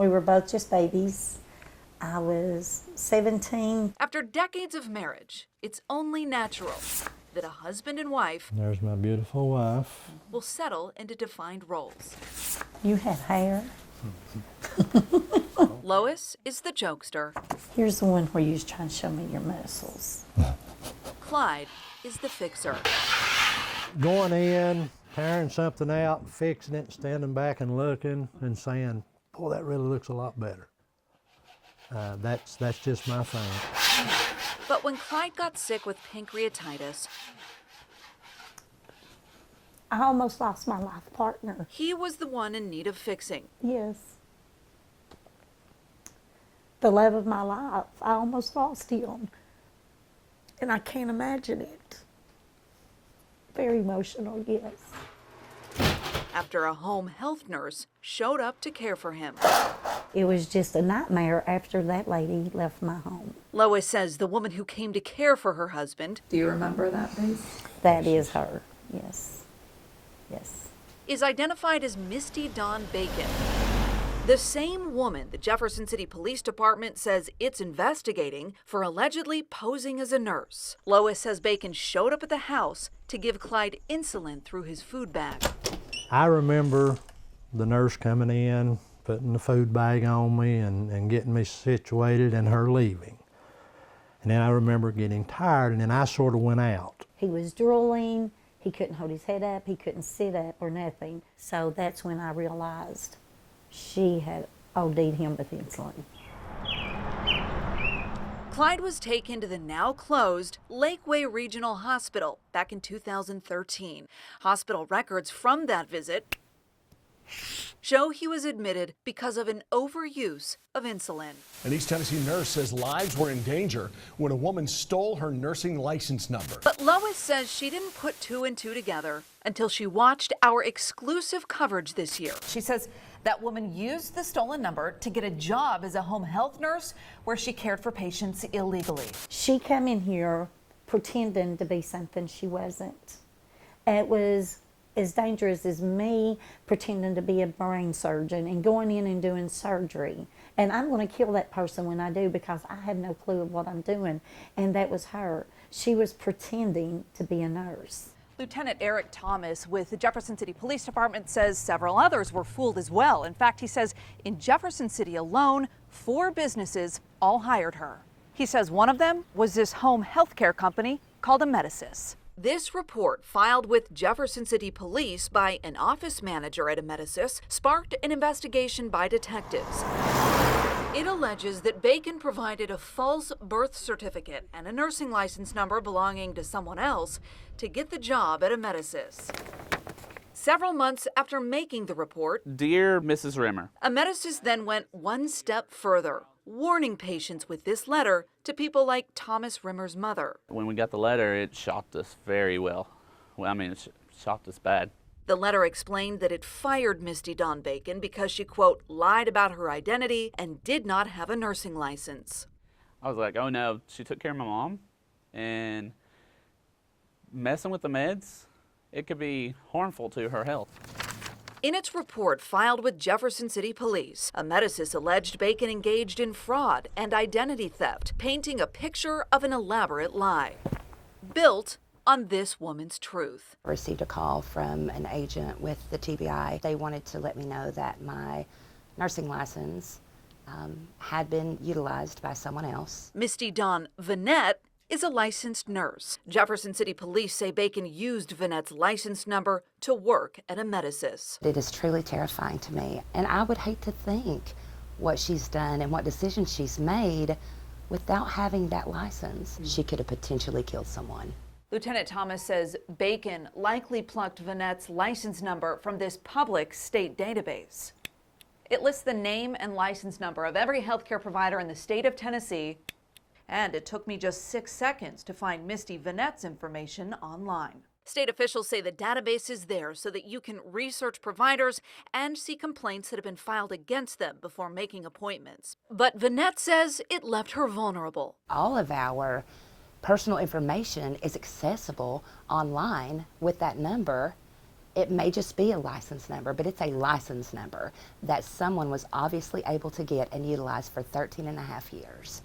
We were both just babies. I was 17. After decades of marriage, it's only natural that a husband and wife, there's my beautiful wife, will settle into defined roles. You have hair. Lois is the jokester. Here's the one where you was trying to show me your muscles. Clyde is the fixer. going in, tearing something out, fixing it, standing back and looking and saying, boy, that really looks a lot better. That's just my thing. But when Clyde got sick with pancreatitis, I almost lost my life partner. he was the one in need of fixing. Yes. The love of my life. I almost lost him. And I can't imagine it. Very emotional, yes. After a home health nurse showed up to care for him. It was just a nightmare after that lady left my home. Lois says the woman who came to care for her husband, Do you remember that face? That is her, yes. Yes. is identified as Misty Dawn Bacon. The same woman the Jefferson City Police Department says it's investigating for allegedly posing as a nurse. Lois says Bacon showed up at the house to give Clyde insulin through his food bag. I remember the nurse coming in, putting the food bag on me and getting me situated and her leaving. And then I remember getting tired and then I sort of went out. He was drooling. He couldn't hold his head up. He couldn't sit up or nothing. So that's when I realized she had OD'd him with insulin. Clyde was taken to the now closed Lakeway Regional Hospital back in 2013. Hospital records from that visit show he was admitted because of an overuse of insulin. An East Tennessee nurse says lives were in danger when a woman stole her nursing license number. But Lois says she didn't put two and two together until she watched our exclusive coverage this year. She says that woman used the stolen number to get a job as a home health nurse where she cared for patients illegally. She came in here pretending to be something she wasn't. It was as dangerous as me pretending to be a brain surgeon and going in and doing surgery. And I'm going to kill that person when I do because I have no clue of what I'm doing. And that was her. She was pretending to be a nurse. Lieutenant Eric Thomas with the Jefferson City Police Department says several others were fooled as well. In fact, he says in Jefferson City alone, 4 businesses all hired her. He says one of them was this home health care company called Amedisys. This report, filed with Jefferson City Police by an office manager at Amedisys, sparked an investigation by detectives. It alleges that Bacon provided a false birth certificate and a nursing license number belonging to someone else to get the job at Amedisys. Several months after making the report, Dear Mrs. Rimmer, Amedisys then went one step further, warning patients with this letter to people like Thomas Rimmer's mother. when we got the letter, it shocked us very well. I mean, it shocked us bad. The letter explained that it fired Misty Dawn Bacon because she, quote, lied about her identity and did not have a nursing license. I was like, oh no, she took care of my mom, and messing with the meds, it could be harmful to her health. In its report filed with Jefferson City Police, Amedisys alleged Bacon engaged in fraud and identity theft, painting a picture of an elaborate lie, built on this woman's truth. I received a call from an agent with the TBI. They wanted to let me know that my nursing license had been utilized by someone else. Misty Dawn Vanette is a licensed nurse. Jefferson City Police say Bacon used Vanette's license number to work at Amedisys. It is truly terrifying to me, and I would hate to think what she's done and what decisions she's made without having that license. She could have potentially killed someone. Lieutenant Thomas says Bacon likely plucked Vanette's license number from this public state database. It lists the name and license number of every healthcare provider in the state of Tennessee, and it took me just 6 seconds to find Misty Vanette's information online. State officials say the database is there so that you can research providers and see complaints that have been filed against them before making appointments. But Vanette says it left her vulnerable. All of our personal information is accessible online with that number, It may just be a license number, but it's a license number that someone was obviously able to get and utilize for 13 and a half years.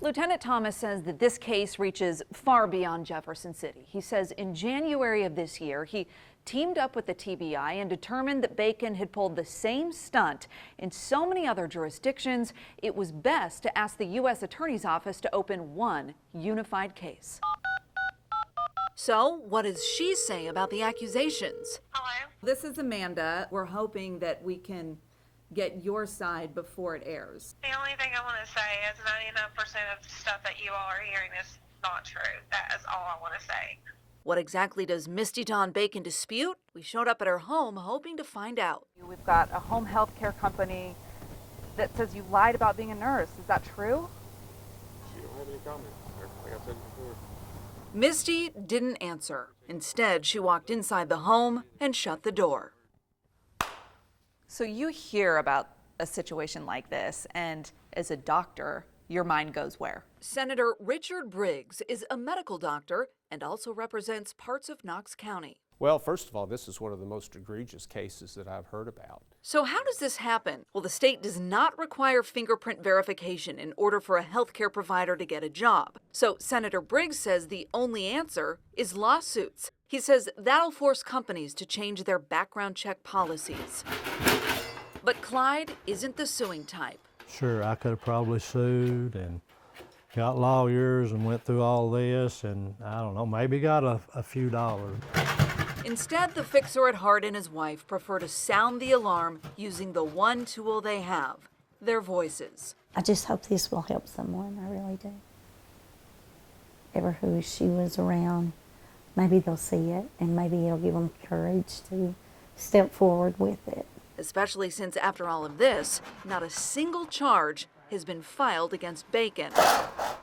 Lieutenant Thomas says that this case reaches far beyond Jefferson City. He says in January of this year, he teamed up with the TBI and determined that Bacon had pulled the same stunt in so many other jurisdictions, it was best to ask the U.S. Attorney's Office to open one unified case. So, what does she say about the accusations? Hello? This is Amanda. We're hoping that we can get your side before it airs. The only thing I want to say is 99% of stuff that you all are hearing is not true. That is all I want to say. What exactly does Misty Dawn Bacon dispute? We showed up at her home hoping to find out. We've got a home health care company that says you lied about being a nurse. Is that true? She don't have any comments. Like I said before. Misty didn't answer. Instead, she walked inside the home and shut the door. So you hear about a situation like this, and as a doctor, your mind goes where? Senator Richard Briggs is a medical doctor and also represents parts of Knox County. Well, first of all, this is one of the most egregious cases that I've heard about. So how does this happen? Well, the state does not require fingerprint verification in order for a healthcare provider to get a job. So Senator Briggs says the only answer is lawsuits. He says that'll force companies to change their background check policies. But Clyde isn't the suing type. Sure, I could have probably sued and got lawyers and went through all this and, I don't know, maybe got a few dollars. Instead, the fixer at heart and his wife prefer to sound the alarm using the one tool they have, their voices. I just hope this will help someone, I really do. Ever who she was around, maybe they'll see it and maybe it'll give them courage to step forward with it. Especially since after all of this, not a single charge has been filed against Bacon.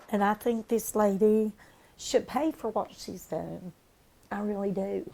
And I think this lady should pay for what she's done. I really do.